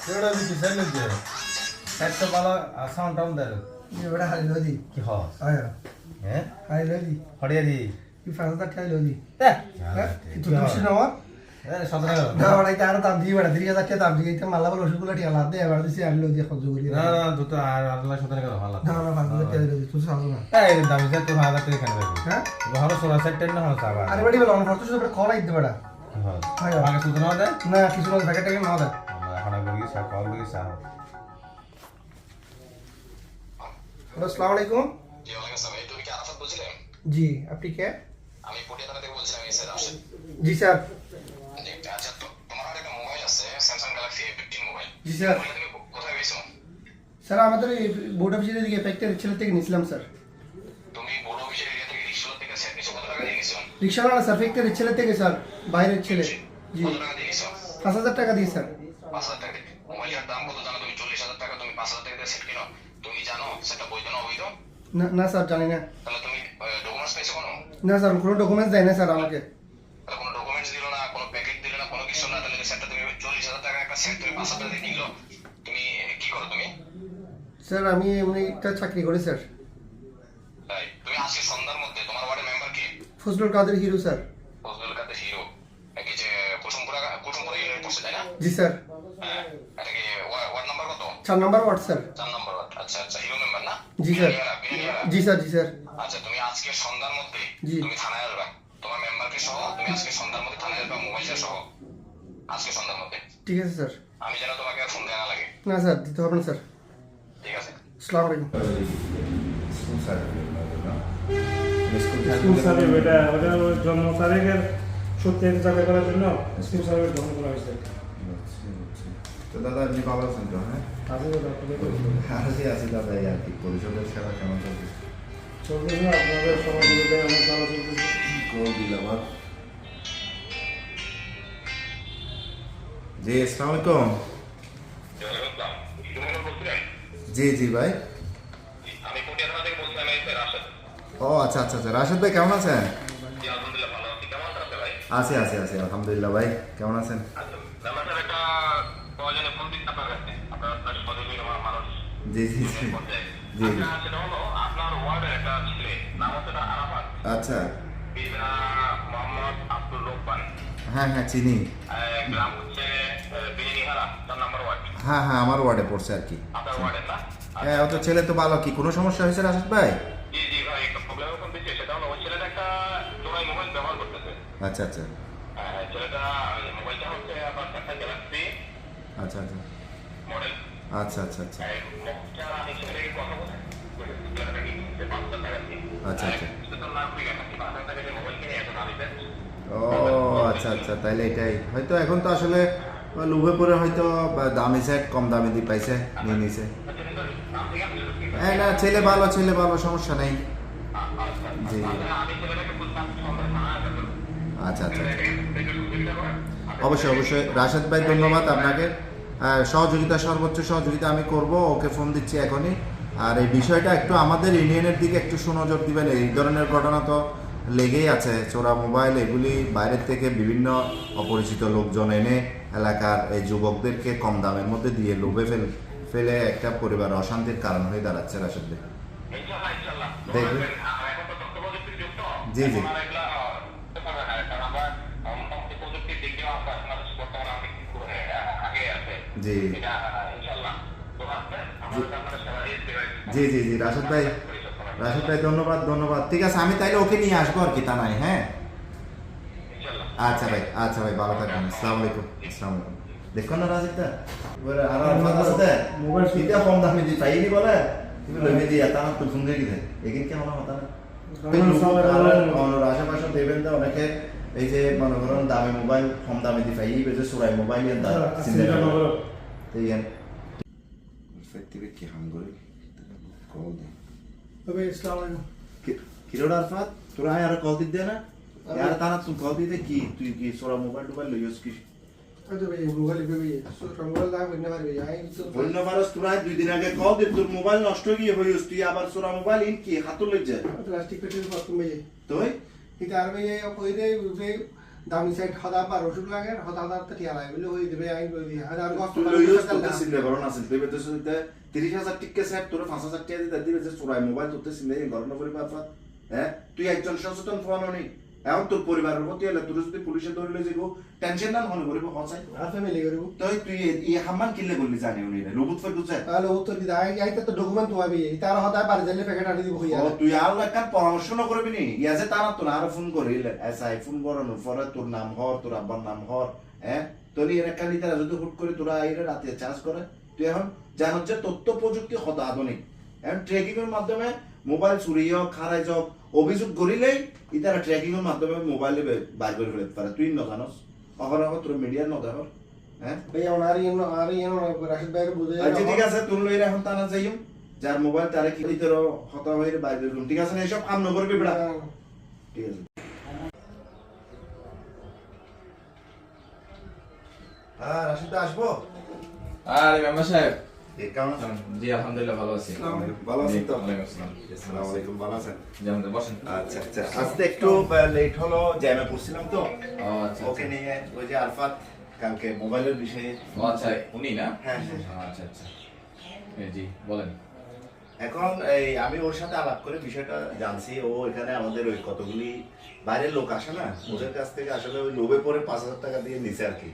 एउटा बिची छैन त्यो साइड वाला साउन्ड डाउन दे ये बड़ा हाल लो दी कि हो आया हैं हाल लो दी हड़िया दी ये फालतू क्या लो दी ए तू कुछ ना हो ए सदरा ना बड़ा क्या दाम दी बड़ा दिया था क्या दाम दी इतना माला वाला शुक्ला टिया लाते हैं बड़ा से हाल लो दी खुद जोरी না না দুটো আর আল্লাহ সদরা করো ভালো ना ना फालतू क्या लो दी तू साथ ना এই দামি যে তুমি হাজার টাকা কেন রাখো हैं ভালো সোলা সেট টেন না হলো সাবা अरे बड़ी वाला ऑन करतो जो कॉल आई दे बड़ा হ্যাঁ আগে সুদ না দেয় ना किसी लोग पैकेट के ना दे আমরা হানা করি সা কল করি সা हेलो अस्सलाम वालेकुम জি ওয়ালাইকুম আসসালাম। এই তুমি কি আরাফাত বলছিলেন? जी আপনি কে আমি পটিয়া থানা থেকে বলছিলাম, এই স্যার রাশেদ। जी सर জি, আচ্ছা, তোমার হাতে একটা মোবাইল আছে, স্যামসাং গ্যালাক্সি A15 মোবাইল। जी सर মোবাইলটা তুমি কোথায় পেয়েছো? স্যার আমাদের এই বোর্ড অফিসের দিকে ফ্যাক্টরি ছেলে থেকে নিছিলাম স্যার তুমি বড় অফিসের এরিয়া থেকে রিক্সা থেকে সেট নিছো, কত টাকা দিয়ে নিছো? রিক্সাওয়ালা স্যার ফ্যাক্টরি ছেলে থেকে স্যার বাইরের ছেলে জি কত টাকা দিয়ে নিছো? 5000 টাকা দিয়ে স্যার 5000 টাকা দিয়ে। মোবাইলের দাম কত জানো তুমি? 40000 টাকা, তুমি 5000 টাকা দিয়ে সেট কিনো। তুমি জানো সেটা বৈধ না অবৈধ? না না স্যার জানি না তাহলে তুমি ডকুমেন্টস পেয়েছো কোনো? না স্যার কোনো ডকুমেন্টস দেয় না স্যার আমাকে তাহলে কোনো ডকুমেন্টস দিলো না, কোনো প্যাকেট দিলো না, কোনো কিছু না, তাহলে সেটটা তুমি 40000 টাকা একটা সেট তুমি 5000 টাকা দিয়ে কিনলো। তুমি কি করো তুমি? স্যার আমি এমনি একটা চাকরি করি স্যার তাই তুমি আজকে সন্ধ্যার মধ্যে তোমার ওয়ার্ডের মেম্বার কি? ফজলুল কাদের হিরো স্যার ফজলুল কাদের হিরো, নাকি যে কুসুমপুরা ইউনিয়ন পড়ছে, তাই না? জি স্যার হ্যাঁ, এটা কি ওয়ার্ড নাম্বার কত? 4 নম্বর ওয়ার্ড স্যার 4 নম্বর ওয়ার্ড। আচ্ছা আচ্ছা, হিরো মেম্বার না? জি স্যার বিরিয়ানিওয়ালা। জি স্যার জি স্যার আচ্ছা, তুমি আজকে সন্ধ্যার মধ্যে জি। তুমি থানায় আসবা, তোমার মেম্বারকে সহ তুমি আজকে সন্ধ্যার মধ্যে থানায় আসবা, মোবাইলটা সহ আজকে সন্ধ্যার মধ্যে। ঠিক আছে স্যার আমি যেন তোমাকে আর ফোন দেওয়া না লাগে। না স্যার দিতে হবে না স্যার ঠিক আছে। আসসালামু আলাইকুম স্কুল সার্টিফিকেট না স্কুল সার্টিফিকেট ওটা জন্ম তারিখের সত্যের যাচাই করার জন্য স্কুল সার্টিফিকেট গ্রহণ করা হয়েছে। তো দাদা আপনি ভালো আছেন তো? হ্যাঁ আজকে ওটা আপনাদের করে আছি আছি দাদা, এই আর কি পরিষদের সেবা কেমন চলছে? চলতেছে আপনাদের সহযোগিতায় অনেক ভালো চলতেছে। কল দিলাম আর জি আসসালামু আলাইকুম। জি জি ভাই। আমি পটিয়া থানা থেকে বলছিলাম, এই স্যার রাশেদ। ও আচ্ছা আচ্ছা আচ্ছা, রাশেদ ভাই কেমন আছেন? জি আলহামদুলিল্লাহ ভালো আছি। কেমন আছেন আপনি ভাই? আছি আছি আছি আলহামদুলিল্লাহ। ভাই কেমন আছেন? আচ্ছা, ব্যাপারটা একটা প্রয়োজনে ফোন দিতে আপনার কাছে, আপনার সহযোগী মানুষ। জি জি জি জি জি। আচ্ছা, সেটা হলো আপনার ওয়ার্ডের একটা ছেলে, নাম হচ্ছে আরাফাত, আচ্ছা পিতা মোহাম্মদ আব্দুল রহমান, হ্যাঁ হ্যাঁ চিনি। গ্রাম হচ্ছে বিরিয়ানিহারা, 4 নম্বর ওয়ার্ড। হ্যাঁ হ্যাঁ আমার ওয়ার্ডে পড়ছে আর কি। আপনার ওয়ার্ডের না? হ্যাঁ ও তো ছেলে তো ভালো, কি কোনো সমস্যা হয়েছে রাশেদ ভাই? জি জি ভাই, একটা প্রবলেমের ফোন দিচ্ছে। সেটা হলো ওই ছেলেটা একটা চোরাই মোবাইল ব্যবহার করতেছে। আচ্ছা আচ্ছা ছেলেটা মোবাইলটা হচ্ছে আপনার স্যামসাং গ্যালাক্সি আচ্ছা আচ্ছা মডেল। আচ্ছা আচ্ছা আচ্ছা আমি ছেলেটাকে কথা বলে ছেলেটাকে 5,000 টাকা দিয়ে আচ্ছা আচ্ছা সেটার নাগরিক একটা 5,000 টাকা দিয়ে মোবাইল কিনে এখন আমি ও আচ্ছা আচ্ছা, তাইলে এটাই হয়তো এখন তো আসলে লোভে পড়ে হয়তো বা দামি সেট কম দামে দিয়ে পাইছে, নিয়ে নিছে। হ্যাঁ না ছেলে ভালো সমস্যা নেই। জি আমি ছেলেটাকে বুঝলাম সন্ধ্যা থানা আসবে। আচ্ছা আচ্ছা আচ্ছা। অবশ্যই অবশ্যই রাশেদ ভাই ধন্যবাদ আপনাকে। সহযোগিতা সর্বোচ্চ সহযোগিতা আমি করব, ওকে ফোন দিচ্ছি এখনই। আর এই বিষয়টা একটু আমাদের ইউনিয়নের দিকে একটু সুনজর দিবেন। এই ধরনের ঘটনা তো লেগেই আছে, চোরা মোবাইল এগুলি বাইরের থেকে বিভিন্ন অপরিচিত লোকজন এনে এলাকার এই যুবকদেরকে কম দামের মধ্যে দিয়ে লোভে ফেলে একটা পরিবার অশান্তির কারণ হয়ে দাঁড়াচ্ছে রাশেদ ভাই। ইনশাআল্লাহ ইনশাআল্লাহ দেখবেন। এখন তো তথ্য প্রযুক্তির যুগ তো। জি জি আমরা এগুলা কারণ আমরা মোটামুটি প্রযুক্তির দিক দিয়ে আমরা বাংলাদেশ বর্তমানে অনেক কিছু আগে আছে। জি এটা ইনশাআল্লাহ তো আসবে আমাদের আপনারা সেবা দিয়ে জি জি জি রাশেদ ভাই ধন্যবাদ। ঠিক আছে আমি তাইলে ওকে নিয়ে আসবো আর কি তা নাই। হ্যাঁ আচ্ছা ভাই ভালো থাকবেন। আসসালামু আলাইকুম। দেখো না রাশেদ দা আর আলফাত আছে মোবাইল এটা কম দামে দি পাইনি বলে তুমি লইবে দি এটা তো ফোন দিয়ে দিতে একিন কেমন হতা না আশেপাশে দেবেন তো অনেকে এই যে মনে করেন দামি মোবাইল কম দামে দি পাই যে চোরাই মোবাইল কি হাম করে কল দে তবে আসসালামু আলাইকুম কিরোড় আরফাত তোরা আর কল দিতে না यार ताना तुम कल दिते कि তুই কি সোরা মোবাইল টোবাইল লইছস কি? আচ্ছা ভাই মোবাইল ভাই মোবাইল লাগবে না ভাই আই তো বলনা পারস তোরা 2 দিন আগে কল দিত তোর মোবাইল নষ্ট হয়ে হইছস তুই আবার সোরা মোবাইল ইন কি হাত লই যায় প্লাস্টিক পেটের ফটো ভাই তুই এটা আর ভাই কই রে দামি সাইড হদা বা রসুন লাগে হদা হদা তো টিয়া লাগে বলে ওই দেবে আই ওই হাজার কষ্ট তুই লইস তোতে চিন্তা করো না তুই বেতে সুতে 30000 টিকে সেট তোর 5000 টাকা দিতে দিবে যে চুরাই মোবাইল তোতে চিন্তা করো না পরিবার হ্যাঁ তুই একজন সচেতন ফোন নেই এখন তোর পরিবারের প্রতি হলে তোর যদি পুলিশে ধরলে যাব টেনশন না মনে করিব হসাই আর ফ্যামিলি করব তুই এই হাম্মান কিনলে বললি জানি উনি লুবুত ফের বুঝছে তাহলে উত্তর দিদা আইতে তো ডকুমেন্ট তো হবে তার হদা বাড়ি যাইলে প্যাকেট আনি দিব হইয়া ও তুই আর একটা পরামর্শ না করবি নি ইয়া যে তারা তো আর ফোন করিলে এসআই ফোন করানোর পরে তোর নাম হর তোর আব্বার নাম হর হ্যাঁ তোর এর কালি তারা যদি হুট করে তোরা আইরে রাতে চার্জ করে তুই এখন জানো যে তথ্য প্রযুক্তি হত আধুনিক এখন ট্র্যাকিং এর মাধ্যমে মোবাইল চুরি হোক খারাই হোক অভিযোগ করিলেই ইতারা ট্র্যাকিং এর মাধ্যমে মোবাইলে বাইর করে ফেলতে পারে তুই না জানোস অহরহ তোর মিডিয়ার ন দেখর হ্যাঁ ভাই আর ইন রাশিদ ভাই বুঝে আচ্ছা ঠিক আছে তুই লইরা এখন তানা যাইম যার মোবাইল তারে কি তোর হতা হইরে বাইর করে ঠিক আছে না এসব কাম ন করবি বেড়া ঠিক আছে রাশিদ আসবো আরে মেম্বার সাহেব কেমন আছেন জি আলহামদুলিল্লাহ ভালো আছি ভালো আছেন তো ওয়ালাইকুম আসসালাম আসসালামু আলাইকুম ভালো আছেন যেমন বসেন আচ্ছা আচ্ছা আজকে একটু লেট হলো জ্যামে পড়ছিলাম তো ও আচ্ছা ওকে নিয়ে ওই যে আরফাত কালকে মোবাইলের বিষয়ে ও আচ্ছা উনি না হ্যাঁ হ্যাঁ আচ্ছা আচ্ছা জি বলেন এখন এই আমি ওর সাথে আলাপ করে বিষয়টা জানছি ও এখানে আমাদের ওই কতগুলি বাইরের লোক আসে না ওদের কাছ থেকে আসলে ওই লোভে পরে 5000 টাকা দিয়ে নিছে আর কি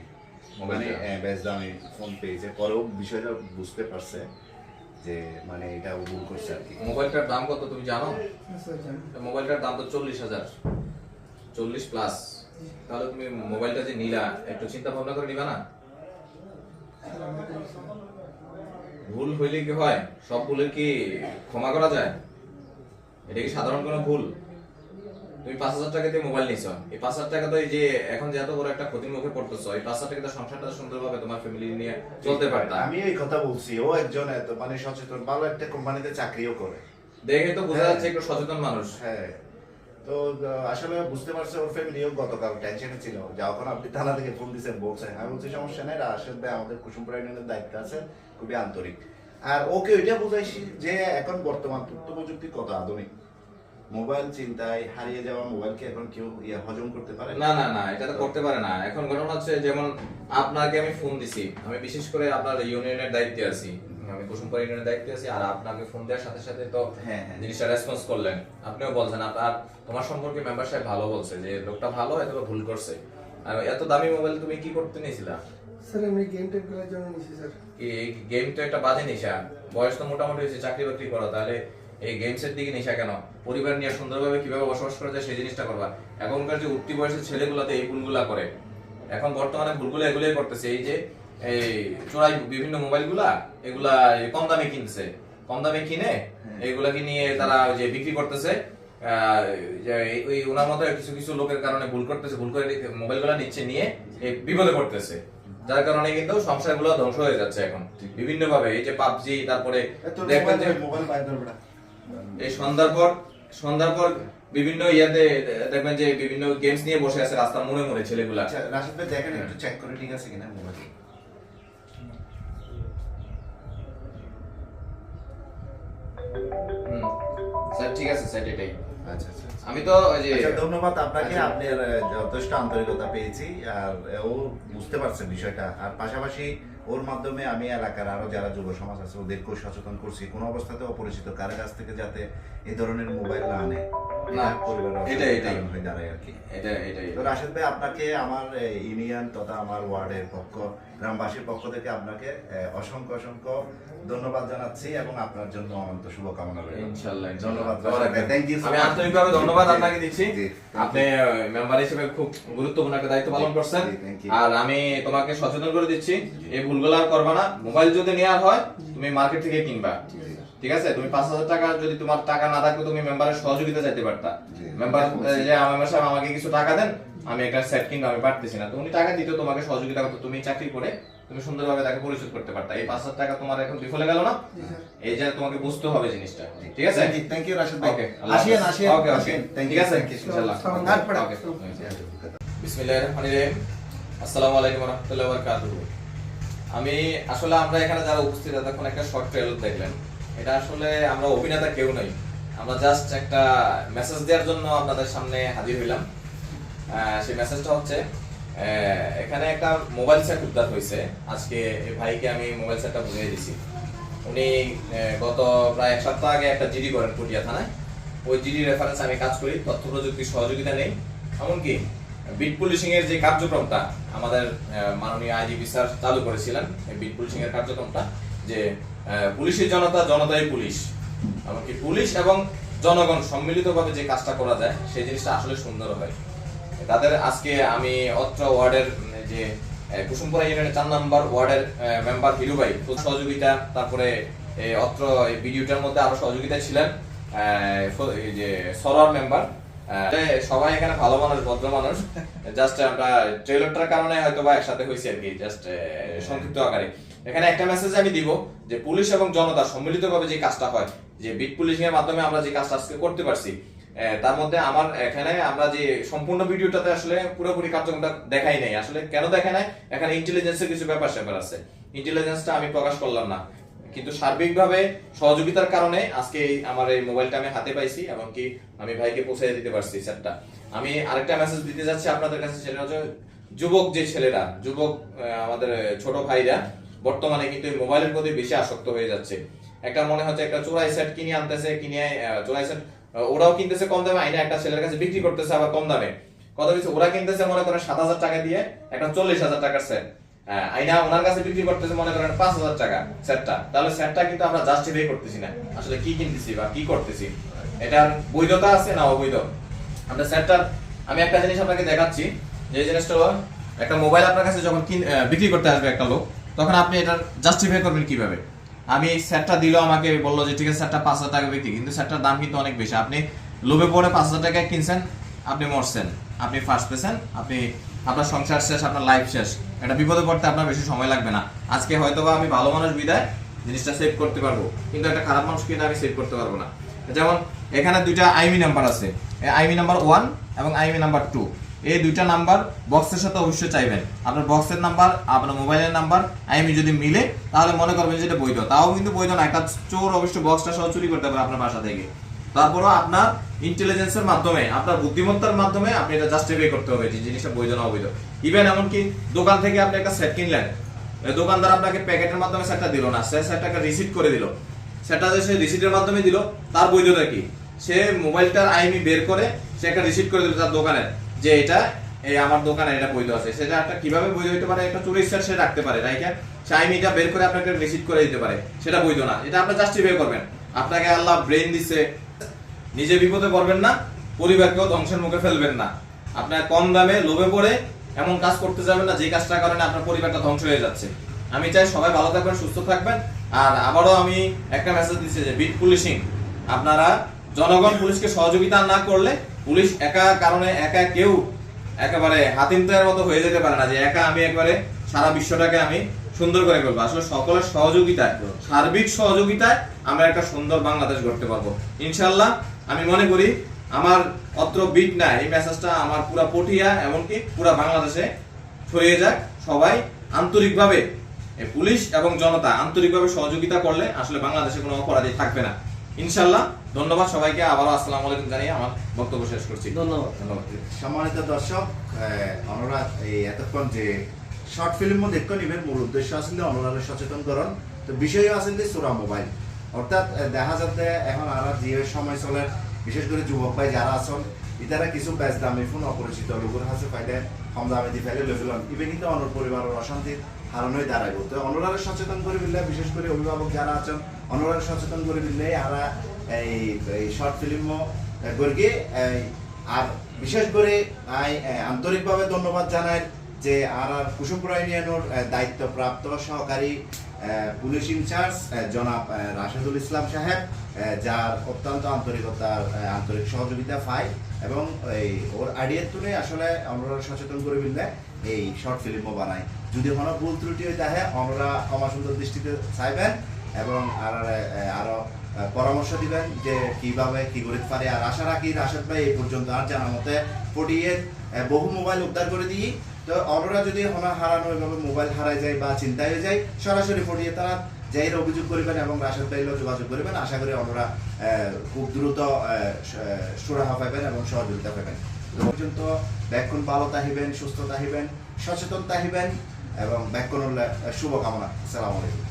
মানে বেশ দামি ফোন পেয়েছে পরেও বিষয়টা বুঝতে পারছে যে মানে এটা ও ভুল করছে আর কি মোবাইলটার দাম কত তুমি জানো মোবাইলটার দাম তো 40000 40 প্লাস তাহলে তুমি মোবাইলটা যে নিলা একটু চিন্তা ভাবনা করে নিবা না ভুল হইলে কি হয় সব ভুলের কি ক্ষমা করা যায় এটা কি সাধারণ কোনো ভুল তুমি 5000 টাকা দিয়ে মোবাইল নিছো এই 5000 টাকা তো এই যে এখন যে এত বড় একটা ক্ষতির মুখে পড়তেছো এই 5000 টাকা দিয়ে সংসারটা সুন্দরভাবে তোমার ফ্যামিলি নিয়ে চলতে পারতা আমি এই কথা বলছি ও একজন এত মানে সচেতন ভালো একটা কোম্পানিতে চাকরিও করে দেখে তো বোঝা যাচ্ছে একটু সচেতন মানুষ হ্যাঁ তো আসলে বুঝতে পারছে ওর ফ্যামিলিও গতকাল টেনশনে ছিল যখন আপনি থানা থেকে ফোন দিয়েছেন বলছে আমি বলছি সমস্যা নেই রাশেদ ভাই আমাদের কুসুমপুরা ইউনিয়নের দায়িত্ব আছে খুবই আন্তরিক আর ওকে ওইটা বুঝাইছি যে এখন বর্তমান তথ্য প্রযুক্তি কত আধুনিক মোবাইল চিন্তায় হারিয়ে যাওয়া মোবাইলকে এখন কেউ হজম করতে পারে না না না এটা তো করতে পারে না এখন ঘটনা হচ্ছে যেমন আপনাকে আমি ফোন দিছি আমি বিশেষ করে আপনার ইউনিয়নের দায়িত্বে আছি আমি কুসুমপুর ইউনিয়নের দায়িত্বে আছি আর আপনাকে ফোন দেওয়ার সাথে সাথে তো জিনিসটা রেসপন্স করলেন আপনিও বলছেন আপনার তোমার সম্পর্কে মেম্বার সাহেব ভালো বলছে যে লোকটা ভালো এত ভুল করছে আর এত দামি মোবাইল তুমি কি করতে নিয়েছিলা স্যার আমি গেম টেপ খেলার জন্য নিছি স্যার এই গেম তো একটা বাজে নেশা বয়স তো মোটামুটি হয়েছে চাকরি বাকরি করা তাহলে এই গেমসের দিকে নেশা কেন পরিবার নিয়ে সুন্দরভাবে কিভাবে বসবাস করা যায় সেই জিনিসটা করবা এখনকার যে উঠতি বয়সের ছেলেগুলোতে এই ভুলগুলা করে এখন বর্তমানে ভুলগুলো এগুলোই করতেছে এই যে এই চোরাই বিভিন্ন মোবাইলগুলা এগুলা কম দামে কিনছে কম দামে কিনে এগুলাকে নিয়ে তারা ওই যে বিক্রি করতেছে ওই ওনার মতো কিছু কিছু লোকের কারণে ভুল করতেছে ভুল করে মোবাইলগুলা নিচ্ছে নিয়ে বিপদে পড়তেছে যার কারণে কিন্তু সংসারগুলো ধ্বংস হয়ে যাচ্ছে এখন বিভিন্ন ভাবে এই যে পাবজি তারপরে দেখবেন যে মোবাইল বাইরে বেড়া এই সন্ধ্যার পর বিভিন্ন ইয়াতে দেখবেন যে বিভিন্ন গেমস নিয়ে বসে আছে রাস্তার মোড়ে মোড়ে ছেলেগুলা আচ্ছা রাশিদ ভাই দেখেন একটু চেক করে ঠিক আছে কিনা মোবাইল স্যার ঠিক আছে স্যার এটাই আচ্ছা আচ্ছা আমি তো ওই যে ধন্যবাদ আপনাকে আপনার যথেষ্ট আন্তরিকতা পেয়েছি আর ও বুঝতে পারছে বিষয়টা আর পাশাপাশি ওর মাধ্যমে আমি এলাকার আরো যারা যুব সমাজ আছে ওদেরকেও সচেতন করছি কোনো অবস্থাতে অপরিচিত কারো কাছ থেকে যাতে এই ধরনের মোবাইল না আনে রাশেদ ভাই আপনাকে আমার ইউনিয়ন তথা আমার ওয়ার্ডের পক্ষ গ্রামবাসীর পক্ষ থেকে আপনাকে অসংখ্য অসংখ্য ধন্যবাদ জানাচ্ছি এবং আপনার জন্য অনন্ত শুভকামনা রইল ইনশাআল্লাহ ধন্যবাদ থ্যাংক ইউ আমি আন্তরিকভাবে ধন্যবাদ আপনাকে দিচ্ছি আপনি মেম্বার হিসেবে খুব গুরুত্বপূর্ণ একটা দায়িত্ব পালন করছেন আর আমি তোমাকে সচেতন করে দিচ্ছি এই ভুলগুলো আর করবা না মোবাইল যদি নেওয়ার হয় তুমি মার্কেট থেকে কিনবা ঠিক আছে তুমি 5000 টাকা যদি তোমার টাকা না থাকতো তুমি মেম্বারের সহযোগিতা চাইতে পারতা মেম্বার যে মেম্বার সাহেব আমাকে কিছু টাকা দেন আমি একটা সেট কিনবো আমি পারতেছি না তো উনি টাকা দিতে তোমাকে সহযোগিতা করতো তুমি চাকরি করে তুমি সুন্দরভাবে তাকে পরিশোধ করতে পারতা এই 5000 টাকা তোমার এখন বিফলে গেল না এই যে তোমাকে বুঝতে হবে জিনিসটা ঠিক আছে থ্যাংক ইউ রাশেদ ভাই ওকে আসেন ওকে ওকে ঠিক আছে ইনশাআল্লাহ ওকে বিসমিল্লাহির রহমানির রহিম আসসালামু আলাইকুম ওয়া রাহমাতুল্লাহি ওয়া বারাকাতুহু আমি আসলে আমরা এখানে যারা উপস্থিত এতক্ষণ একটা শর্ট ট্রেলার দেখলেন এটা আসলে আমরা অভিনেতা কেউ নই আমরা জাস্ট একটা মেসেজ দেওয়ার জন্য আপনাদের সামনে হাজির হইলাম সেই মেসেজটা হচ্ছে এখানে একটা মোবাইল সেট উদ্ধার হয়েছে। আজকে এই ভাইকে আমি মোবাইল সেটটা বুঝিয়ে দিছি। উনি গত প্রায় 1 সপ্তাহ আগে একটা জিডি করেন পটিয়া থানায়। ওই জিডি রেফারেন্স আমি কাজ করি, তথ্য প্রযুক্তির সহযোগিতা নেই। এমনকি বিট পুলিশিং এর যে কার্যক্রমটা আমাদের মাননীয় আইজিপি স্যার চালু করেছিলেন, এই বিট পুলিশিং এর কার্যক্রমটা যে পুলিশের জনতা, জনতাই পুলিশ, এমনকি পুলিশ এবং জনগণ সম্মিলিতভাবে যে কাজটা করা যায় সেই জিনিসটা আসলে সুন্দর হয়। তাদের আজকে আমি অত্র ওয়ার্ডের যে কুসুমপুরা ইউনিয়নের 4 নম্বর ওয়ার্ডের মেম্বার হিরু ভাই সহযোগিতা, তারপরে অত্র ভিডিওটার মধ্যে আরো সহযোগিতা ছিলেন এই যে সরোয়ার মেম্বার। সবাই এখানে ভালো মানুষ, ভদ্র মানুষ। জাস্ট আমরা ট্রেলারটার কারণে হয়তো বা একসাথে হয়েছে আর কি, জাস্ট সংক্ষিপ্ত আকারে। এখানে একটা মেসেজ আমি দিব যে পুলিশ এবং জনতা সম্মিলিতভাবে যে কাজটা হয়, যে বিট পুলিশিং এর মাধ্যমে আমরা যে কাজটা আজকে করতে পারছি, তার মধ্যে আমার এখানে আমরা যে সম্পূর্ণ ভিডিওটাতে আসলে পুরোপুরি কার্যক্রমটা দেখাই নাই। আসলে কেন দেখাই নাই, এখানে ইন্টেলিজেন্সের কিছু ব্যাপার আছে, ইন্টেলিজেন্সটা আমি প্রকাশ করলাম না। কিন্তু সার্বিকভাবে সহযোগিতার কারণে আজকে আমার এই মোবাইলটা আমি হাতে পাইছি এবং কি আমি ভাইকে পৌঁছে দিতে পারছি সেটটা। আমি আরেকটা মেসেজ দিতে যাচ্ছি আপনাদের কাছে, সেটা হচ্ছে যুবক যে ছেলেরা, যুবক আমাদের ছোট ভাইরা বর্তমানে কিন্তু এই মোবাইলের প্রতি বেশি আসক্ত হয়ে যাচ্ছে। একটা মনে হচ্ছে একটা চোরাই সেট কিনে আনতেছে, কিনে চোরাই সেট ওরাও কিনতেছে কম দামে, আইনা একটা ছেলের কাছে বিক্রি করতেছে আবার কম দামে। কত বেশি ওরা কিনতেছে মনে করেন 7,000 টাকা দিয়ে একটা 40,000 টাকার সেট, আইনা ওনার কাছে বিক্রি করতেছে মনে করেন 5,000 টাকা সেটটা। তাহলে সেটটা কিন্তু আমরা জাস্টিফাই করতেছি না আসলে কি কিনতেছি বা কি করতেছি, এটার বৈধতা আছে না অবৈধ। আমরা সেটটার আমি একটা জিনিস আপনাকে দেখাচ্ছি, যে জিনিসটা একটা মোবাইল আপনার কাছে যখন বিক্রি করতে আসবে একটা লোক, তখন আপনি এটার জাস্টিফাই করবেন কিভাবে। আমি সেটটা দিল, আমাকে বললো যে ঠিক আছে সেটটা 5,000 টাকা বিক্রি, কিন্তু সেটটার দাম কিন্তু অনেক বেশি। আপনি লোভে পড়ে 5,000 টাকায় কিনছেন, আপনি মরছেন, আপনি ফার্স্ট পেয়েছেন, আপনি আপনার সংসার শেষ, আপনার লাইফ শেষ। এটা বিপদে পড়তে আপনার বেশি সময় লাগবে না। আজকে হয়তোবা আমি ভালো মানুষ বিদায় জিনিসটা সেভ করতে পারবো, কিন্তু একটা খারাপ মানুষ কিন্তু আমি সেভ করতে পারবো না। যেমন এখানে দুইটা আইমি নাম্বার আছে, আইমি নাম্বার 1 এবং আইমি নাম্বার 2। এই দুইটা নাম্বার বক্সের সাথে অবশ্যই চাইবেন। আপনার বক্সের নাম্বার, আপনার মোবাইলের নাম্বার আইমি যদি মিলে, তাহলে মনে করবেন যে এটা বৈধ। তাও কিন্তু বৈধ না, একটা চোর অবশ্যই বক্সটা সহ চুরি করতে পারে আপনার বাসা থেকে। তারপরও আপনার ইন্টেলিজেন্সের মাধ্যমে, আপনার বুদ্ধিমত্তার মাধ্যমে আপনি এটা জাস্টিফাই করতে হবে যে জিনিসটা বৈধ না অবৈধ। ইভেন এমনকি দোকান থেকে আপনি একটা সেট কিনলেন, দোকানদার আপনাকে প্যাকেটের মাধ্যমে সেটটা দিল না, সে সেটটাকে রিসিট করে দিল। সেটা যে সে রিসিটের মাধ্যমে দিল, তার বৈধতা কি? সে মোবাইলটার আইমি বের করে সে একটা রিসিট করে দিল তার দোকানের, যে এটা এই আমার দোকানে এটা বৈধ আছে। সেটা একটা কিভাবে বৈধ হতে পারে? একটা চুরি সেট সে রাখতে পারে, রাইখে সে আইমিটা বের করে আপনাকে রিসিট করে দিতে পারে, সেটা বৈধ না। এটা আপনি জাস্টিফাই করবেন। আপনাকে আল্লাহ ব্রেন দিছে, নিজে বিপদে পড়বেন না, পরিবারকেও ধ্বংসের মুখে ফেলবেন না। আপনার কম দামে লোভে পড়ে এমন কাজ করতে যাবেন না যে কাজটার কারণে আপনার পরিবারটা ধ্বংস হয়ে যাচ্ছে। আমি চাই সবাই ভালো থাকবেন, সুস্থ থাকবেন। আর আবারও আমি একটা মেসেজ দিচ্ছি যে বিট পুলিশিং, আপনারা জনগণ পুলিশকে সহযোগিতা না করলে, পুলিশ একা কেউ একেবারে হাতিমদের মতো হয়ে যেতে পারে না, যে একা আমি একবারে সারা বিশ্বটাকে আমি সুন্দর করে ফেলবো। আসলে সকলের সহযোগিতায়, সার্বিক সহযোগিতায় আমরা একটা সুন্দর বাংলাদেশ গড়তে পারবো ইনশাল্লাহ। আমি মনে করি আমার অত্র বিট না, এই মেসেজটা আমার পুরা পটিয়া এমনকি পুরা বাংলাদেশে ছড়িয়ে যাক। সবাই আন্তরিকভাবে, পুলিশ এবং জনতা আন্তরিকভাবে সহযোগিতা করলে আসলে বাংলাদেশে কোনো অপরাধী থাকবে না ইনশাল্লাহ। ধন্যবাদ সবাইকে, আবারও আসসালামু আলাইকুম জানিয়ে আমার বক্তব্য শেষ করছি। ধন্যবাদ। সম্মানিত দর্শক, অনুরাগ এই এতক্ষণ যে শর্ট ফিল্ম দেখতে নিবেন, মূল উদ্দেশ্য আসলে অনুরাগের সচেতনকরণ। তো বিষয় আসলে চোরা মোবাইল, অর্থাৎ দেখা যাচ্ছে এখন আর যে সময় চলে, বিশেষ করে যুবক ভাই যারা আছেন, ইতারা কিছু বেশ দামি ফোন অপরিচিত লোকের কাছে পাইলে কম দামে দিয়ে ফেলে লেভেলন, ইভেন কিন্তু অন্য পরিবারের অশান্তির হারণ হয়ে দাঁড়াইব। তো অনুরাগের সচেতন করে দিলে, বিশেষ করে অভিভাবক যারা আছেন, অনুরাগের সচেতন করে দিলে আরা এই শর্ট ফিল্ম গড়িয়ে। আর বিশেষ করে আন্তরিকভাবে ধন্যবাদ জানাই যে আর কুসুমপুরা ইউনিয়নের দায়িত্বপ্রাপ্ত সহকারী পুলিশ ইনচার্জ জনাব রাশেদুল ইসলাম সাহেব, যার অত্যন্ত আন্তরিক সহযোগিতা পাই, এবং এই ওর আইডিয়ার তুলে আসলে আমরা সচেতন করে দিলে এই শর্ট ফিল্মও বানাই। যদি কোনো ভুল ত্রুটি হয়ে থাকে আমরা ক্ষমা সুন্দর দৃষ্টিতে চাইবেন এবং আরো পরামর্শ দিবেন যে কিভাবে কি করতে পারে। আর আশা রাখি রাশেদ ভাই এই পর্যন্ত আর জানা মতে পটিয়ে বহু মোবাইল উদ্ধার করে দিই। তো অন্যরা যদি হারানো এভাবে মোবাইল হারাই যায় বা চিন্তা হয়ে যায়, সরাসরি পটিয়ে তারা যাই অভিযোগ করবেন এবং রাশেদ ভাইও যোগাযোগ করবেন। আশা করি অন্যরা খুব দ্রুত সুরাহা পাবেন এবং সহযোগিতা পাবেন। পর্যন্ত ব্যাকুণ ভালো তাহিবেন, সুস্থ তাহিবেন, সচেতন তাহিবেন এবং ব্যাকুণ শুভকামনা। আসসালামু আলাইকুম।